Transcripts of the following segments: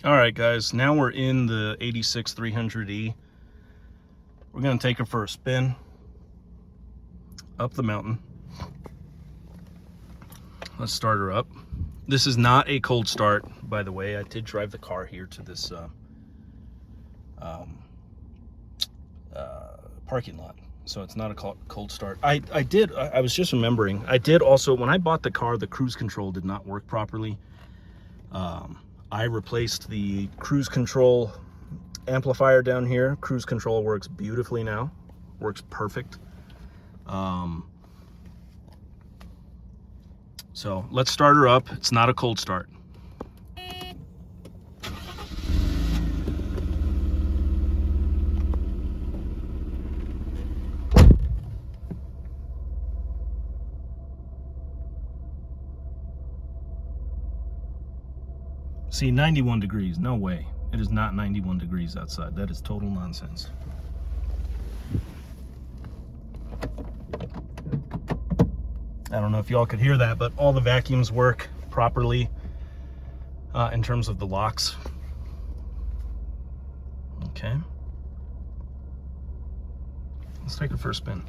All right, guys, now we're in the 86 300E. We're going to take her for a spin up the mountain. Let's start her up. This is not a cold start, by the way. I did drive the car here to this parking lot, so it's not a cold start. I was just remembering, I did also, when I bought the car, the cruise control did not work properly. I replaced the cruise control amplifier down here. Cruise control works beautifully now, works perfect. So let's start her up. It's not a cold start. See, 91 degrees, no way. It is not 91 degrees outside. That is total nonsense. I don't know if y'all could hear that, but all the vacuums work properly in terms of the locks. Okay. Let's take her for a spin.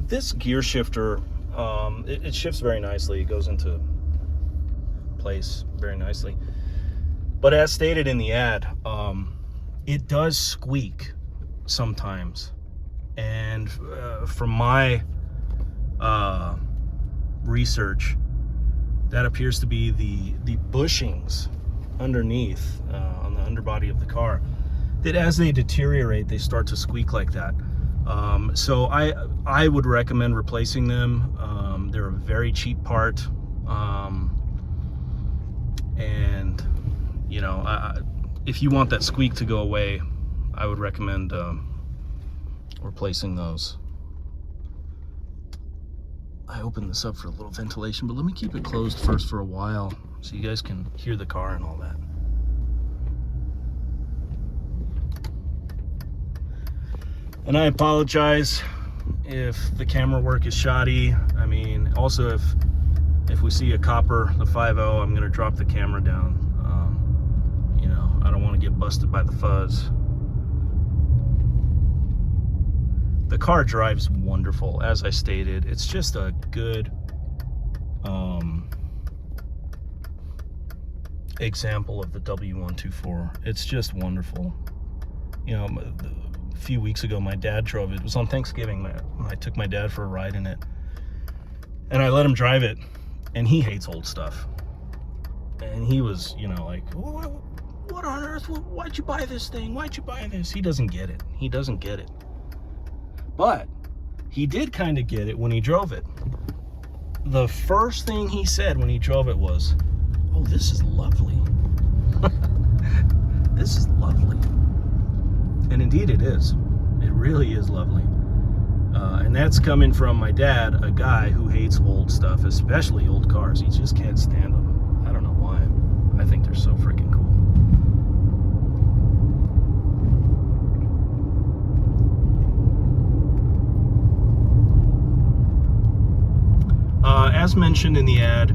This gear shifter, it shifts very nicely. It goes into place very nicely. But as stated in the ad, it does squeak sometimes. And from my research, that appears to be the bushings underneath on the underbody of the car, that as they deteriorate, they start to squeak like that. So I would recommend replacing them. They're a very cheap part, and you know, if you want that squeak to go away, I would recommend replacing those. I opened this up for a little ventilation, but let me keep it closed first for a while so you guys can hear the car and all that. And I apologize if the camera work is shoddy. I mean, also if we see a copper, the 5.0, I'm gonna drop the camera down. You know, I don't want to get busted by the fuzz. The car drives wonderful, as I stated. It's just a good example of the W124. It's just wonderful. You know, a few weeks ago, my dad drove it. It was on Thanksgiving. I took my dad for a ride in it, and I let him drive it, and he hates old stuff. And he was, you know, like, what on earth? Why'd you buy this thing? Why'd you buy this? He doesn't get it. He doesn't get it. But he did kind of get it when he drove it. The first thing he said when he drove it was, "Oh, this is lovely." This is lovely. And indeed it is. It really is lovely. And that's coming from my dad, a guy who hates old stuff, especially old cars. He just can't stand them. I don't know why. I think they're so freaking cool. As mentioned in the ad,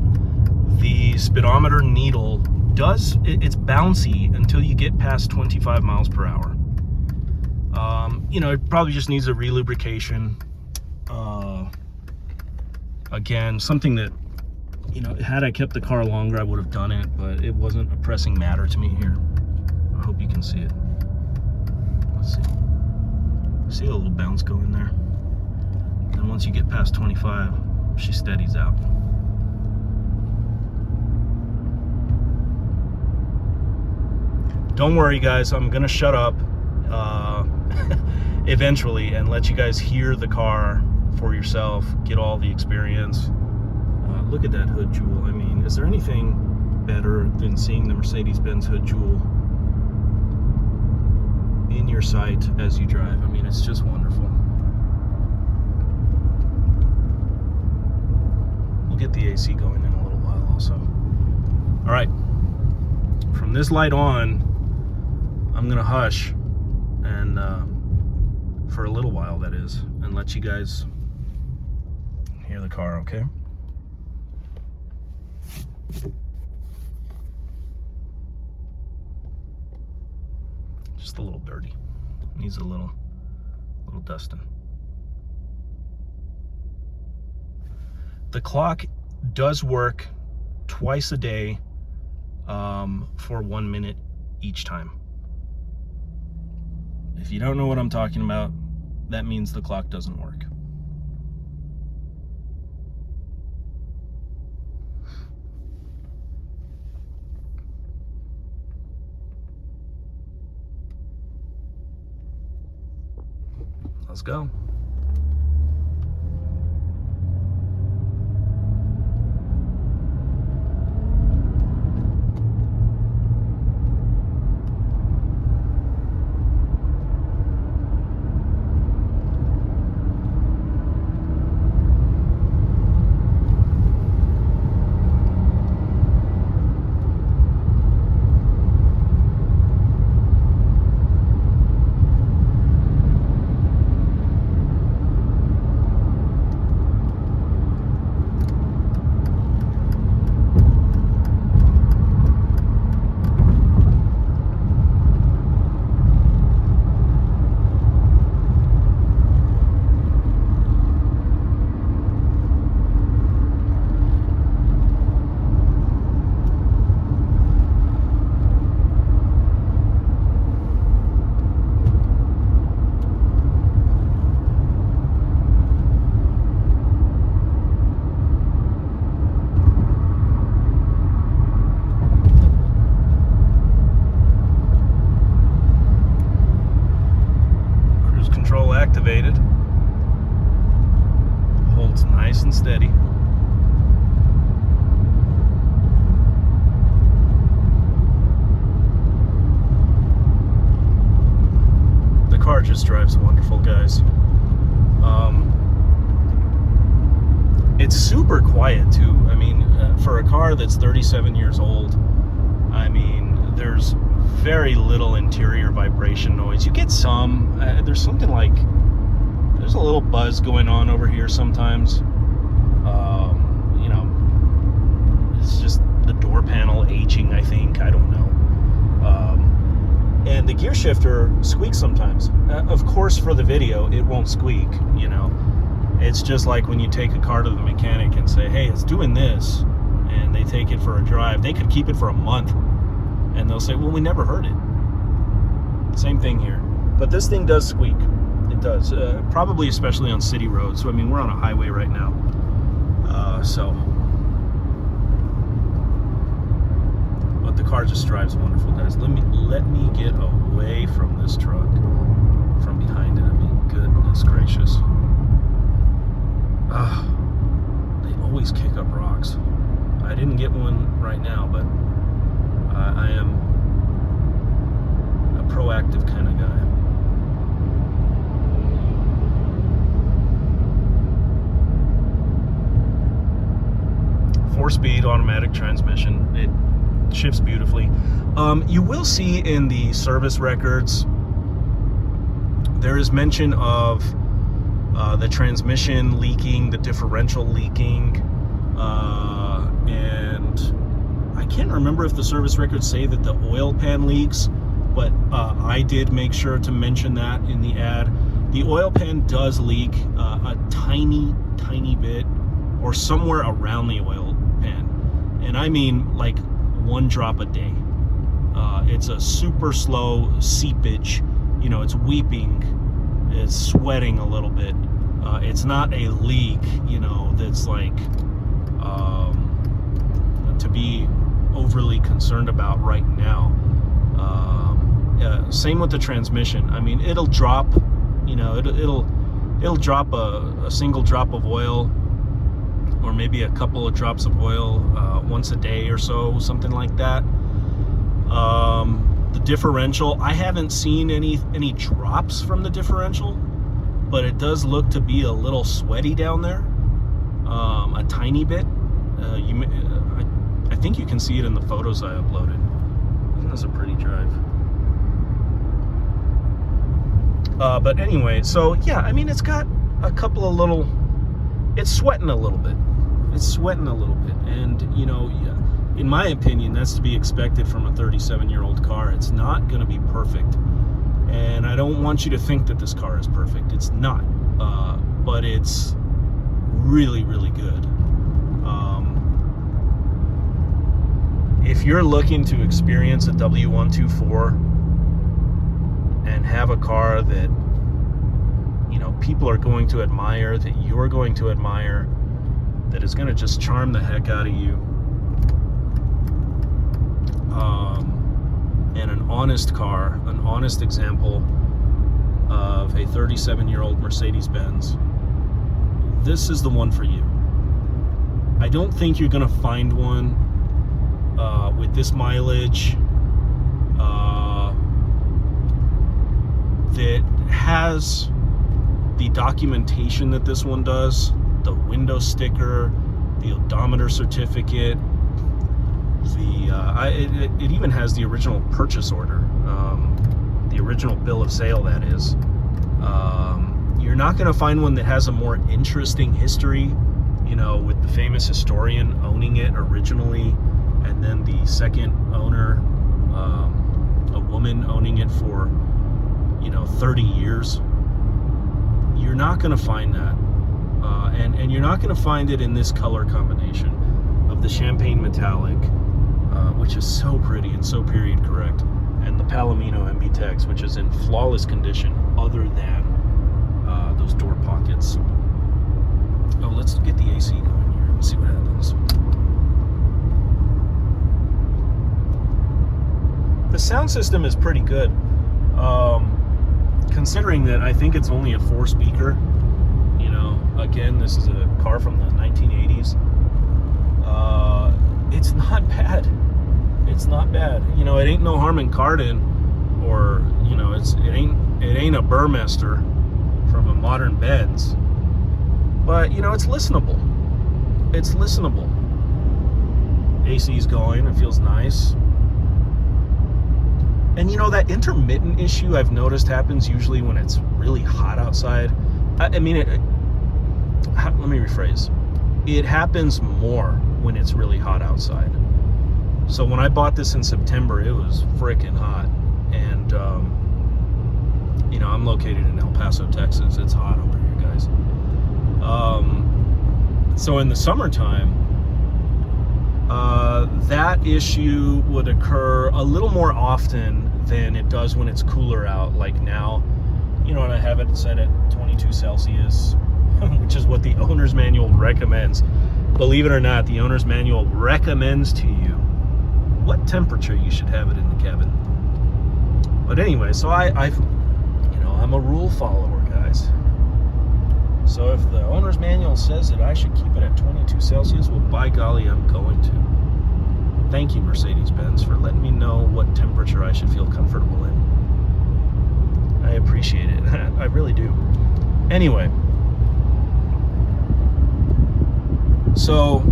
the speedometer needle it's bouncy until you get past 25 miles per hour. You know, it probably just needs a relubrication. Again, something that, you know, had I kept the car longer, I would have done it, but it wasn't a pressing matter to me here. I hope you can see it. Let's see. See a little bounce go in there? And once you get past 25, she steadies out. Don't worry, guys, I'm gonna shut up eventually and let you guys hear the car for yourself, get all the experience. Look at that hood jewel. I mean, is there anything better than seeing the Mercedes-Benz hood jewel in your sight as you drive? I mean, it's just wonderful. the AC going in a little while also. All right, from this light on, I'm gonna hush and for a little while, that is, and let you guys hear the car, okay? Just a little dirty. Needs a little dusting. The clock does work twice a day for 1 minute each time. If you don't know what I'm talking about, that means the clock doesn't work. Let's go. Activated. Holds nice and steady. The car just drives wonderful, guys. It's super quiet too. I mean, for a car that's 37 years old, I mean, there's very little interior vibration noise. You get some, there's something like, there's a little buzz going on over here sometimes. You know, it's just the door panel aging, I think, I don't know. And the gear shifter squeaks sometimes. Of course, for the video, it won't squeak, you know. It's just like when you take a car to the mechanic and say, hey, it's doing this, and they take it for a drive. They could keep it for a month, and they'll say, well, we never heard it. Same thing here. But this thing does squeak. It does. Probably especially on city roads. So, I mean, we're on a highway right now. But the car just drives wonderful, guys. Let me get away from this truck, from behind it. I mean, goodness gracious. They always kick up rocks. I didn't get one right now, but I am a proactive kind of guy. Four-speed automatic transmission. It shifts beautifully. You will see in the service records there is mention of the transmission leaking, the differential leaking, and I can't remember if the service records say that the oil pan leaks, but I did make sure to mention that in the ad. The oil pan does leak a tiny bit, or somewhere around the oil pan, and I mean like 1 drop a day. It's a super slow seepage, you know, it's weeping, it's sweating a little bit. It's not a leak, you know, that's like to be overly concerned about right now. Same with the transmission. I mean, it'll drop, you know, it'll drop a single drop of oil, or maybe a couple of drops of oil once a day or so, something like that. The differential, I haven't seen any drops from the differential, but it does look to be a little sweaty down there, a tiny bit. I think you can see it in the photos I uploaded. Isn't this a pretty drive? But anyway, so yeah, I mean, it's got a couple of little, it's sweating a little bit. It's sweating a little bit. And, you know, in my opinion, that's to be expected from a 37-year-old car. It's not going to be perfect. And I don't want you to think that this car is perfect. It's not. But it's really, really good. If you're looking to experience a W124 and have a car that, you know, people are going to admire, that you're going to admire, that is going to just charm the heck out of you, and an honest car, an honest example of a 37-year-old Mercedes-Benz, this is the one for you. I don't think you're going to find one with this mileage that has the documentation that this one does, the window sticker, the odometer certificate, it even has the original purchase order, the original bill of sale, that is. You're not going to find one that has a more interesting history, you know, with the famous historian owning it originally, and then the second owner, a woman, owning it for, you know, 30 years. You're not going to find that. And you're not going to find it in this color combination of the champagne metallic, which is so pretty and so period correct, and the Palomino MB-Tex, which is in flawless condition other than those door pockets. Oh, let's get the AC going here. Let's see what happens. The sound system is pretty good, considering that I think it's only a 4-speaker. You know, again, this is a car from the 1980s. It's not bad. It's not bad. You know, it ain't no Harman Kardon, or, you know, it ain't a Burmester from a modern Benz. But, you know, it's listenable. It's listenable. AC's going. It feels nice. And, you know, that intermittent issue I've noticed happens usually when it's really hot outside. I mean, let me rephrase. It happens more when it's really hot outside. So when I bought this in September, it was freaking hot. And, you know, I'm located in El Paso, Texas. It's hot over here, guys. So in the summertime, that issue would occur a little more often than it does when it's cooler out, like now. You know, and I have it set at 22 Celsius, which is what the owner's manual recommends. Believe it or not, the owner's manual recommends to you what temperature you should have it in the cabin. But anyway, so I'm a rule follower, guys. So if the owner's manual says that I should keep it at 22 Celsius, well, by golly, I'm going to. Thank you, Mercedes-Benz, for letting me know what temperature I should feel comfortable in. I appreciate it. I really do. Anyway, so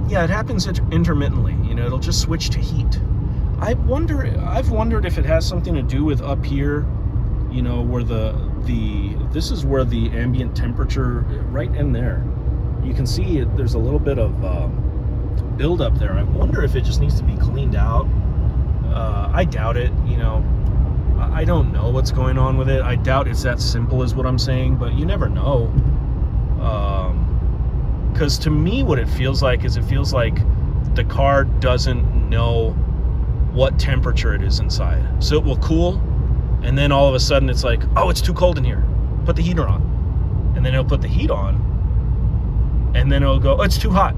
yeah, it happens intermittently. You know, it'll just switch to heat. I've wondered if it has something to do with up here, you know, where this is where the ambient temperature, right in there, you can see it, there's a little bit of buildup there. I wonder if it just needs to be cleaned out. I doubt it. You know, I don't know what's going on with it. I doubt it's that simple as what I'm saying, but you never know. Because to me, what it feels like is the car doesn't know what temperature it is inside. So it will cool, and then all of a sudden it's like, oh, it's too cold in here. Put the heater on. And then it'll put the heat on, and then it'll go, oh, it's too hot.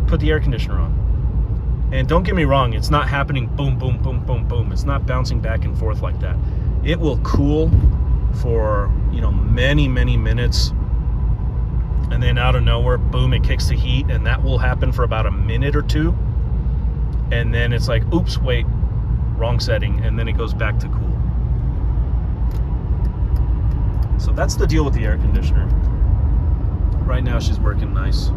Put the air conditioner on. And don't get me wrong, it's not happening boom, boom, boom, boom, boom. It's not bouncing back and forth like that. It will cool for, you know, many, many minutes, and then out of nowhere, boom, it kicks the heat, and that will happen for about a minute or two. and then it's like, oops, wait, wrong setting, and then it goes back to cool. So that's the deal with the air conditioner. Right now she's working nice.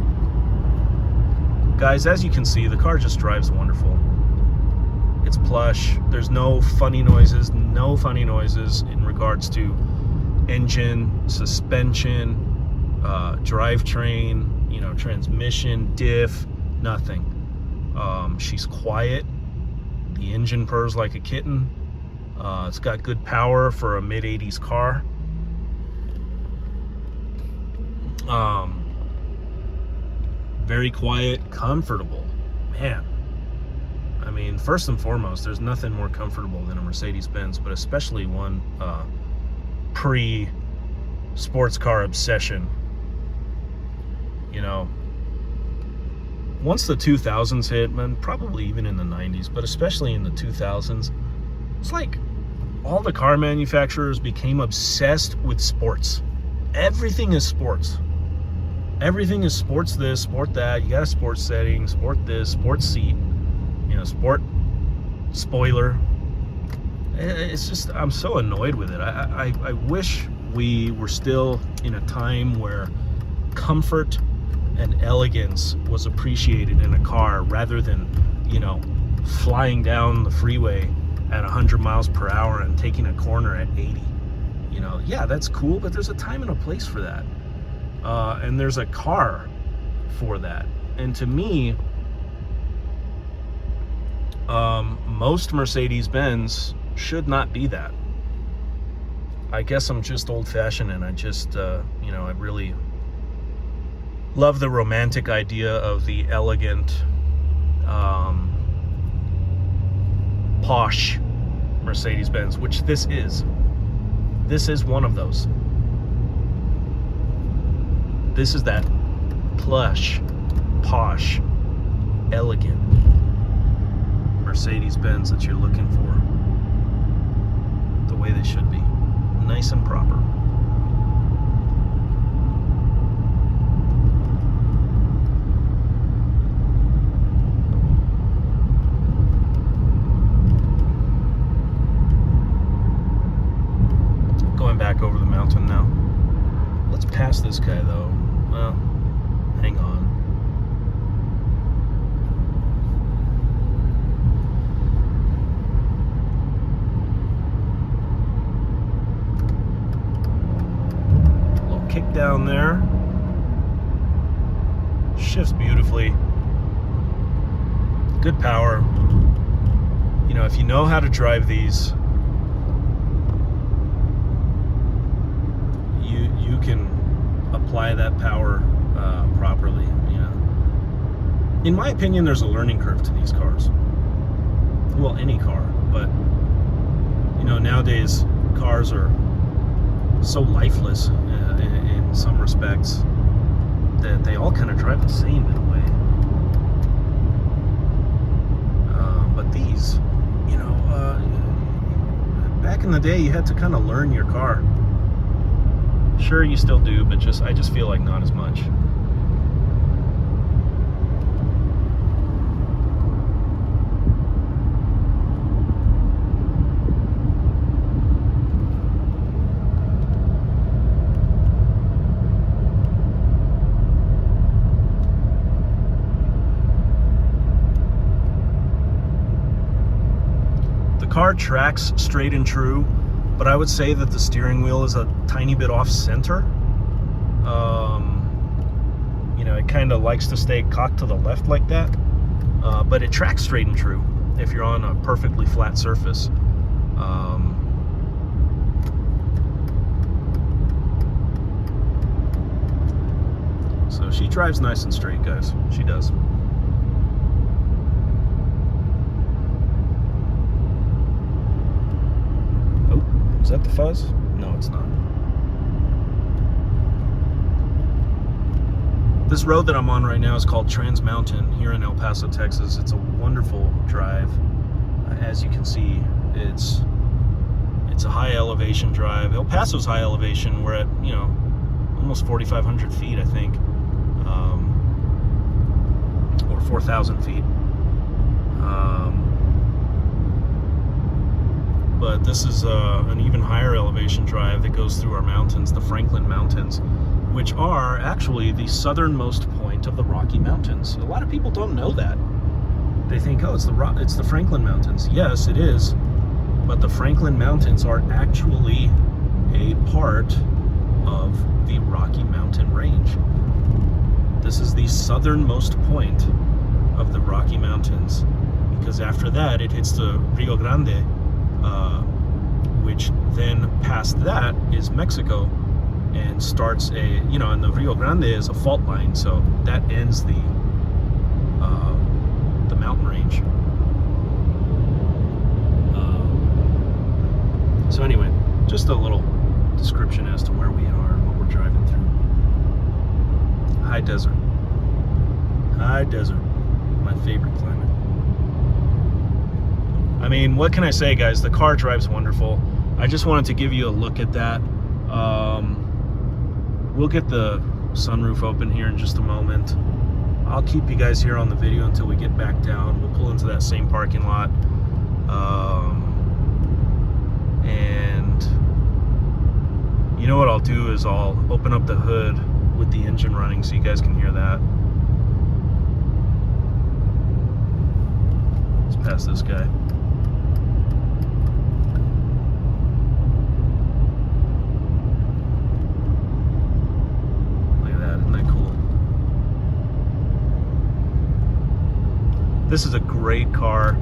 Guys, as you can see, the car just drives wonderful. It's plush. There's no funny noises in regards to engine, suspension, drivetrain, you know, transmission, diff, nothing. She's quiet. The engine purrs like a kitten. It's got good power for a mid-80s car. Very quiet, comfortable. Man, I mean, first and foremost, there's nothing more comfortable than a Mercedes-Benz, but especially one pre-sports car obsession. You know, once the 2000s hit, and probably even in the 90s, but especially in the 2000s, it's like all the car manufacturers became obsessed with sports. Everything is sports. Everything is sports this, sport that. You got a sports setting, sport this, sports seat, you know, sport spoiler. It's just, I'm so annoyed with it. I wish we were still in a time where comfort and elegance was appreciated in a car rather than, you know, flying down the freeway at 100 miles per hour and taking a corner at 80. You know, yeah, that's cool, but there's a time and a place for that. And there's a car for that. And to me, most Mercedes-Benz should not be that. I guess I'm just old-fashioned, and I just, you know, I really love the romantic idea of the elegant, posh Mercedes-Benz, which this is. This is one of those. This is that plush, posh, elegant Mercedes-Benz that you're looking for. The way they should be. Nice and proper. Going back over the mountain now. Let's pass this guy though. Well, hang on. Little kick down there. Shifts beautifully. Good power. You know, if you know how to drive these, you can apply that power properly. You know, in my opinion, there's a learning curve to these cars. Well, any car, but you know, nowadays cars are so lifeless in some respects that they all kind of drive the same in a way. But these, you know, back in the day, you had to kind of learn your car. Sure, you still do, but I just feel like not as much. The car tracks straight and true, but I would say that the steering wheel is a tiny bit off center. You know, it kind of likes to stay cocked to the left like that, but it tracks straight and true if you're on a perfectly flat surface. So she drives nice and straight, guys. She does. Is that the fuzz? No, it's not. This road that I'm on right now is called Trans Mountain here in El Paso, Texas. It's a wonderful drive. As you can see, it's a high elevation drive. El Paso's high elevation. We're at, you know, almost 4,500 feet, I think, or 4,000 feet. but this is an even higher elevation drive that goes through our mountains, the Franklin Mountains, which are actually the southernmost point of the Rocky Mountains. A lot of people don't know that. They think, oh, it's the Franklin Mountains. Yes, it is, but the Franklin Mountains are actually a part of the Rocky Mountain Range. This is the southernmost point of the Rocky Mountains, because after that it hits the Rio Grande, which then past that is Mexico, and starts and the Rio Grande is a fault line, so that ends the mountain range. So anyway, just a little description as to where we are and what we're driving through. High desert. High desert. My favorite climate. I mean, what can I say, guys? The car drives wonderful. I just wanted to give you a look at that. We'll get the sunroof open here in just a moment. I'll keep you guys here on the video until we get back down. We'll pull into that same parking lot. And you know what I'll do is I'll open up the hood with the engine running so you guys can hear that. Let's pass this guy. Look at that, isn't that cool? This is a great car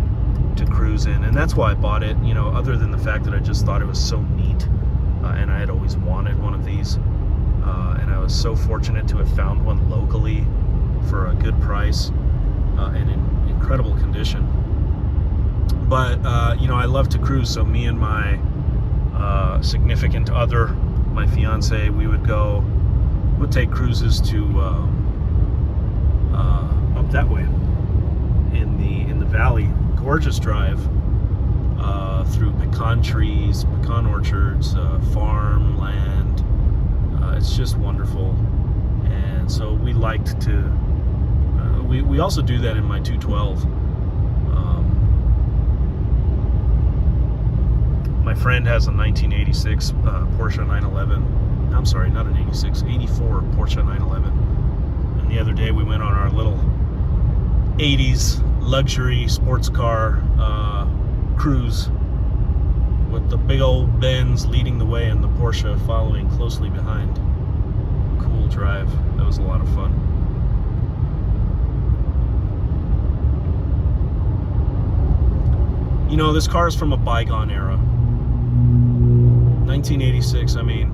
to cruise in, and that's why I bought it, other than the fact that I just thought it was so neat, and I had always wanted one of these, and I was so fortunate to have found one locally for a good price and in incredible condition. But I love to cruise, so me and my significant other, my fiance, we'd take cruises to up that way in the valley. Gorgeous drive through pecan trees, pecan orchards, farmland. It's just wonderful. And so we liked to we also do that in my 212. My friend has a 1986 Porsche 911. I'm sorry, not an 86, 84 Porsche 911. And the other day we went on our little 80s luxury sports car cruise with the big old Benz leading the way and the Porsche following closely behind. Cool drive. That was a lot of fun. This car is from a bygone era. 1986, I mean,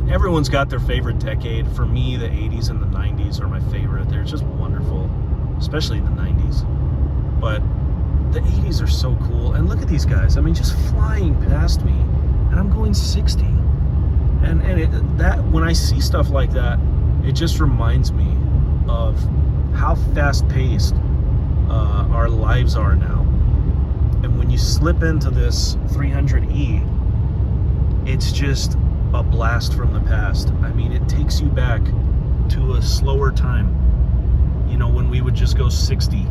everyone's got their favorite decade. For me, the 80s and the 90s are my favorite. They're just wonderful, especially the 90s. But the 80s are so cool. And look at these guys. I mean, just flying past me, and I'm going 60. And that when I see stuff like that, it just reminds me of how fast-paced our lives are now. And when you slip into this 300E, it's just a blast from the past. I mean, it takes you back to a slower time. When we would just go 60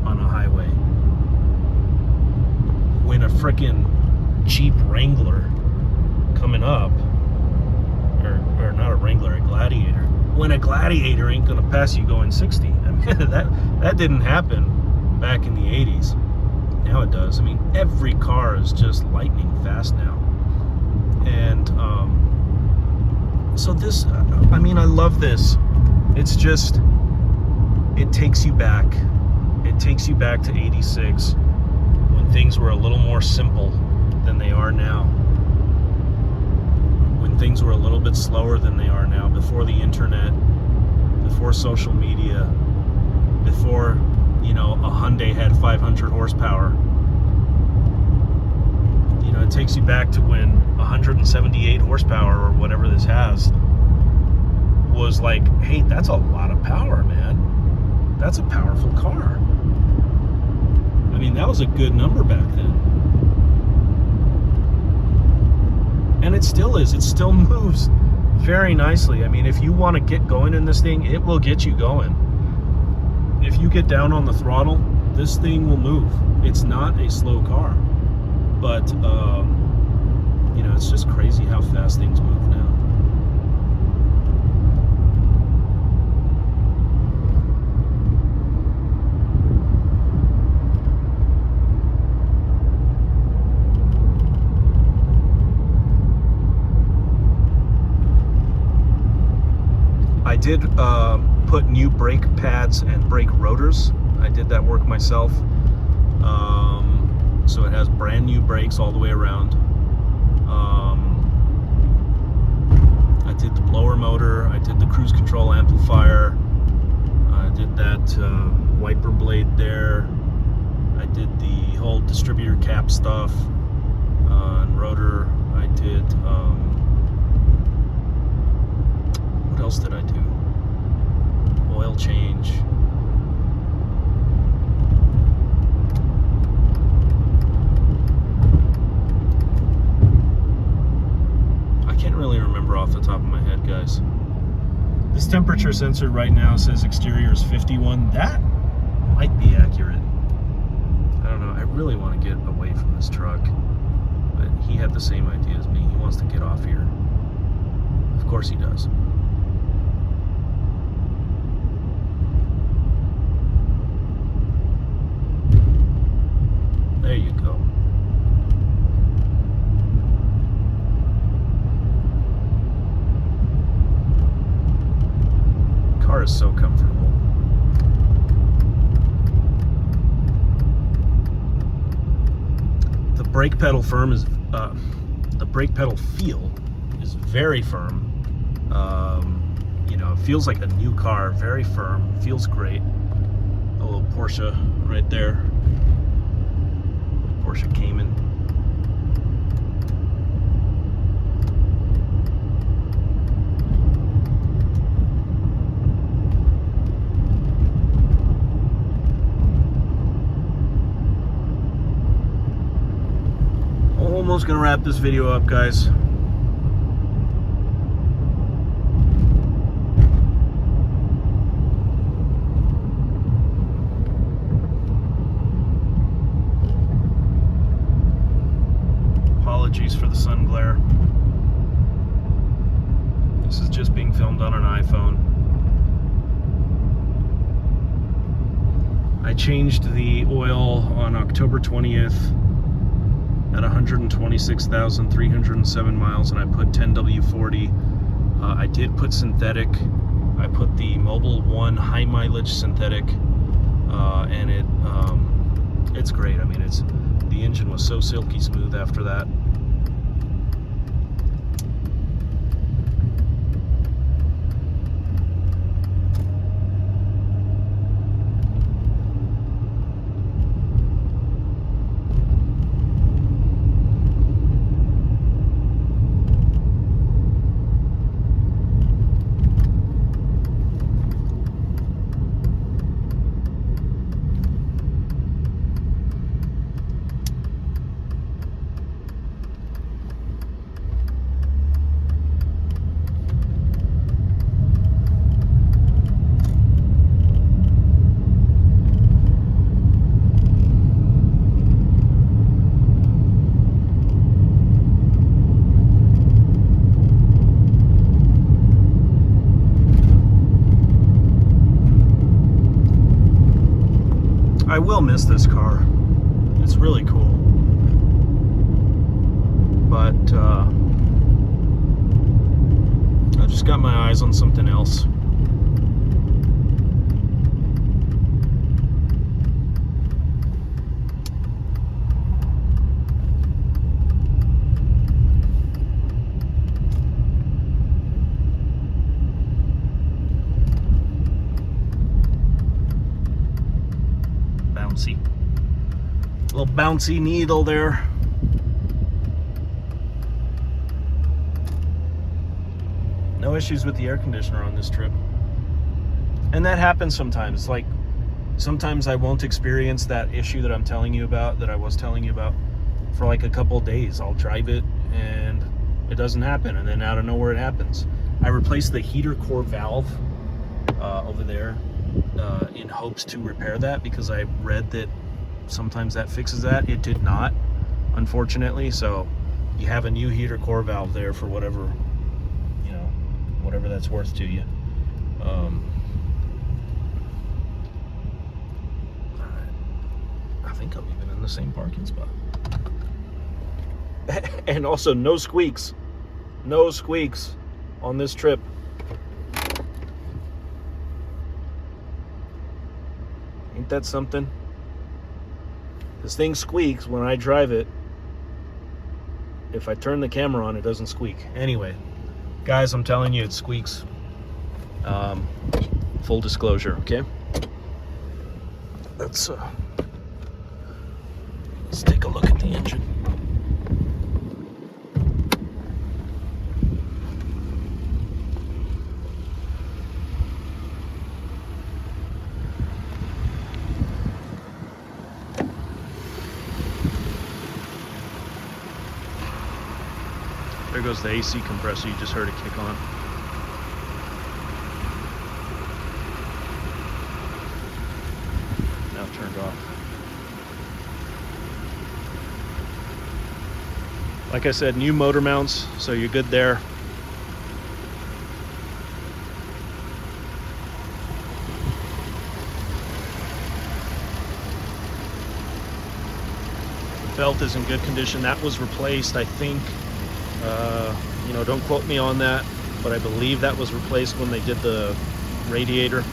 on a highway. When a frickin' Jeep Wrangler coming up, or not a Wrangler, a Gladiator. When a Gladiator ain't gonna pass you going 60. I mean, that didn't happen back in the 80s. Now it does. I mean, every car is just lightning fast now. And so this, I mean, I love this. It's just, it takes you back. It takes you back to 86, when things were a little more simple than they are now. When things were a little bit slower than they are now, before the internet, before social media, before, a Hyundai had 500 horsepower. It takes you back to when 178 horsepower, or whatever this has, was like, hey, that's a lot of power, man. That's a powerful car. I mean, that was a good number back then. And it still is. It still moves very nicely. I mean, if you want to get going in this thing, it will get you going. If you get down on the throttle, this thing will move. It's not a slow car. But you know, it's just crazy how fast things move now. I did put new brake pads and brake rotors. I did that work myself. So it has brand new brakes all the way around. I did the blower motor. I did the cruise control amplifier. I did that wiper blade there. I did the whole distributor cap stuff and rotor. I did, what else did I do? Oil change. I can't really remember off the top of my head, guys. This temperature sensor right now says exterior is 51. That might be accurate. I don't know. I really want to get away from this truck, but he had the same idea as me. He wants to get off here. Of course he does. There you go. Car is so comfortable. The brake pedal the brake pedal feel is very firm. You know, it feels like a new car, very firm, feels great. A little Porsche right there. Porsche Cayman. Almost gonna wrap this video up, guys. Apologies for the sun glare. This is just being filmed on an iPhone. I changed the oil on October 20th at 126,307 miles, and I put 10W40. I did put synthetic. I put the Mobil 1 high mileage synthetic, and it's great. I mean, the engine was so silky smooth after that. I will miss this car. It's really cool. But I've just got my eyes on something else. Little bouncy needle there. No issues with the air conditioner on this trip. And that happens sometimes. Like, sometimes I won't experience that issue that I'm telling you about, that I was telling you about, for like a couple of days. I'll drive it and it doesn't happen, and then out of nowhere it happens. I replaced the heater core valve over there in hopes to repair that, because I read that sometimes that fixes that. It did not. unfortunately. So you have a new heater core valve there for whatever, you know, whatever that's worth to you. I think I'm even in the same parking spot. And also no squeaks on this trip. Ain't that something? This thing squeaks when I drive it. If I turn the camera on, it doesn't squeak. Anyway, guys, I'm telling you, it squeaks. Full disclosure, okay? Let's take a look at the engine. There goes the AC compressor. You just heard it kick on. Now turned off. Like I said, new motor mounts, so you're good there. The belt is in good condition. That was replaced, I think. You know, don't quote me on that, but I believe that was replaced when they did the radiator.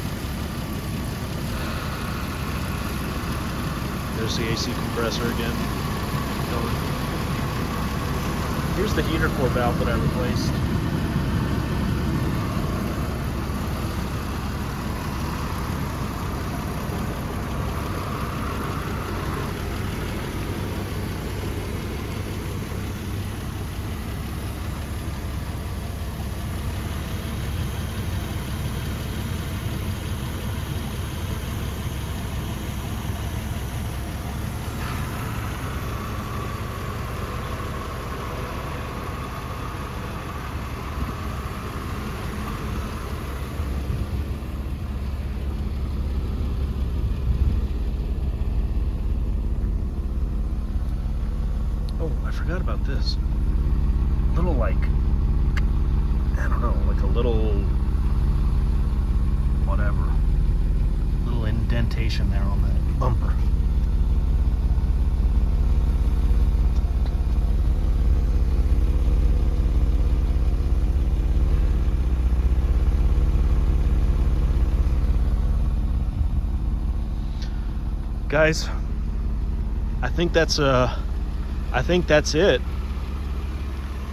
There's the AC compressor again. Here's the heater core valve that I replaced. Oh, I forgot about this. Little, like, I don't know, like a little, whatever, little indentation there on that bumper. Guys, I think that's it.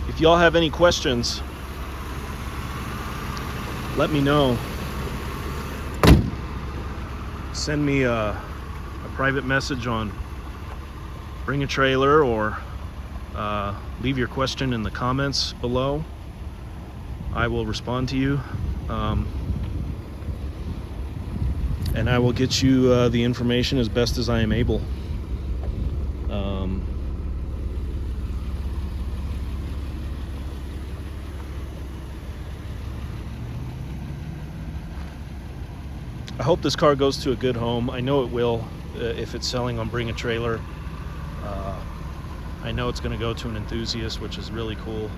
If y'all have any questions, let me know. Send me a private message on Bring a Trailer, or leave your question in the comments below. I will respond to you, and I will get you the information as best as I am able. I hope this car goes to a good home. I know it will if it's selling on Bring a Trailer. I know it's going to go to an enthusiast, which is really cool.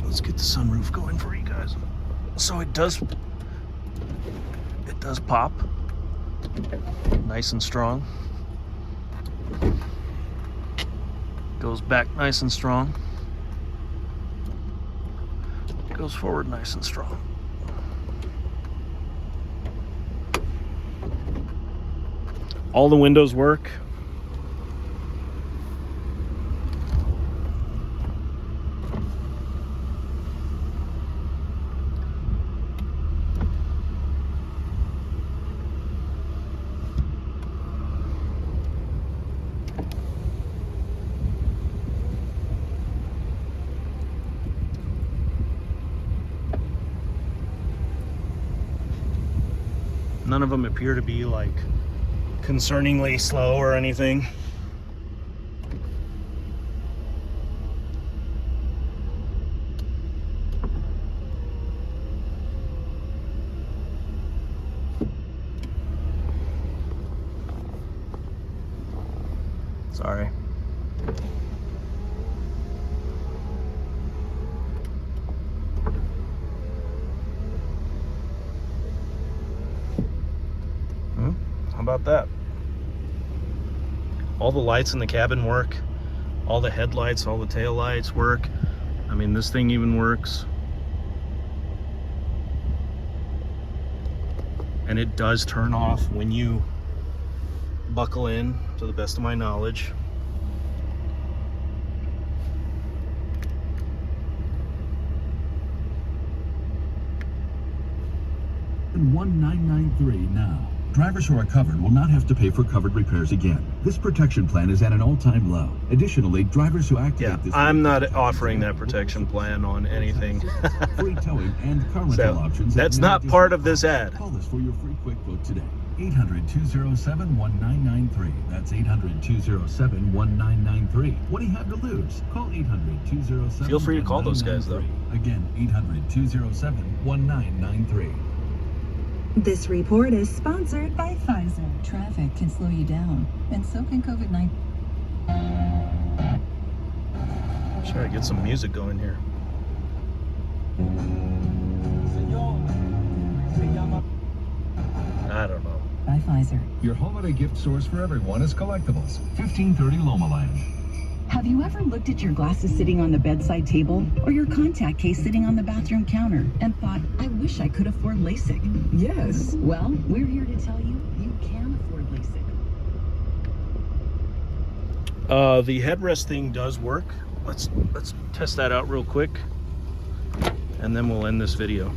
Let's get the sunroof going for you guys. So it does pop nice and strong. Goes back nice and strong. Goes forward nice and strong. All the windows work. None of them appear to be like concerningly slow or anything. Sorry. How about that? All the lights in the cabin work. All the headlights, all the tail lights work. I mean, this thing even works. And it does turn off when you buckle in, to the best of my knowledge. $1,993 now. Drivers who are covered will not have to pay for covered repairs again. This protection plan is at an all-time low. Additionally, drivers who activate this... I'm not offering that protection plan on anything. Free towing and car rental options. That's not part of this ad. Call us for your free quick quote today. 800-207-1993. That's 800-207-1993. What do you have to lose? Call 800-207-1993. Feel free to call those guys, though. Again, 800-207-1993. This report is sponsored by Pfizer. Traffic can slow you down, and so can COVID-19. Try to get some music going here. I don't know. By Pfizer. Your holiday gift source for everyone is Collectibles. 1530 Loma Land. Have you ever looked at your glasses sitting on the bedside table or your contact case sitting on the bathroom counter and thought, I wish I could afford LASIK? Yes. Well, we're here to tell you you can afford LASIK. The headrest thing does work. Let's test that out real quick, and then we'll end this video.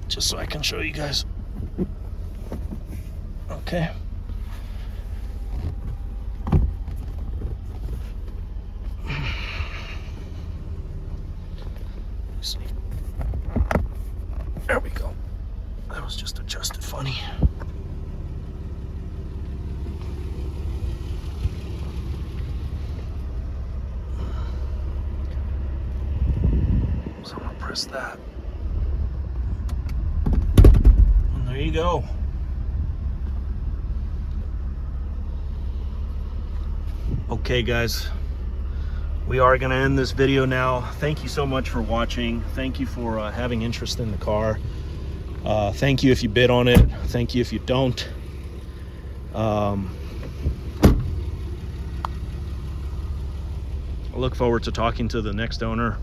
Just so I can show you guys. Okay. See. There we go. That was just adjusted funny. So I'm gonna press that. And there you go. Okay, guys. We are going to end this video now. Thank you so much for watching. Thank you for having interest in the car. Thank you if you bid on it. Thank you if you don't. I look forward to talking to the next owner.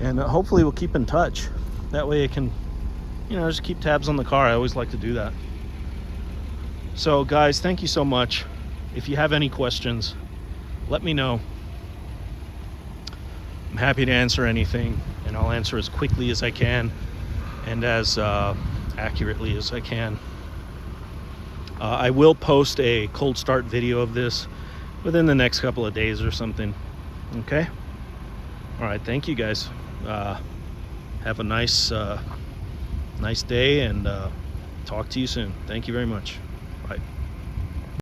And hopefully we'll keep in touch. That way I can, just keep tabs on the car. I always like to do that. So guys, thank you so much. If you have any questions, let me know. I'm happy to answer anything, and I'll answer as quickly as I can and as accurately as I can. I will post a cold start video of this within the next couple of days or something. Okay? All right, thank you guys. Have a nice day, and talk to you soon. Thank you very much. Bye.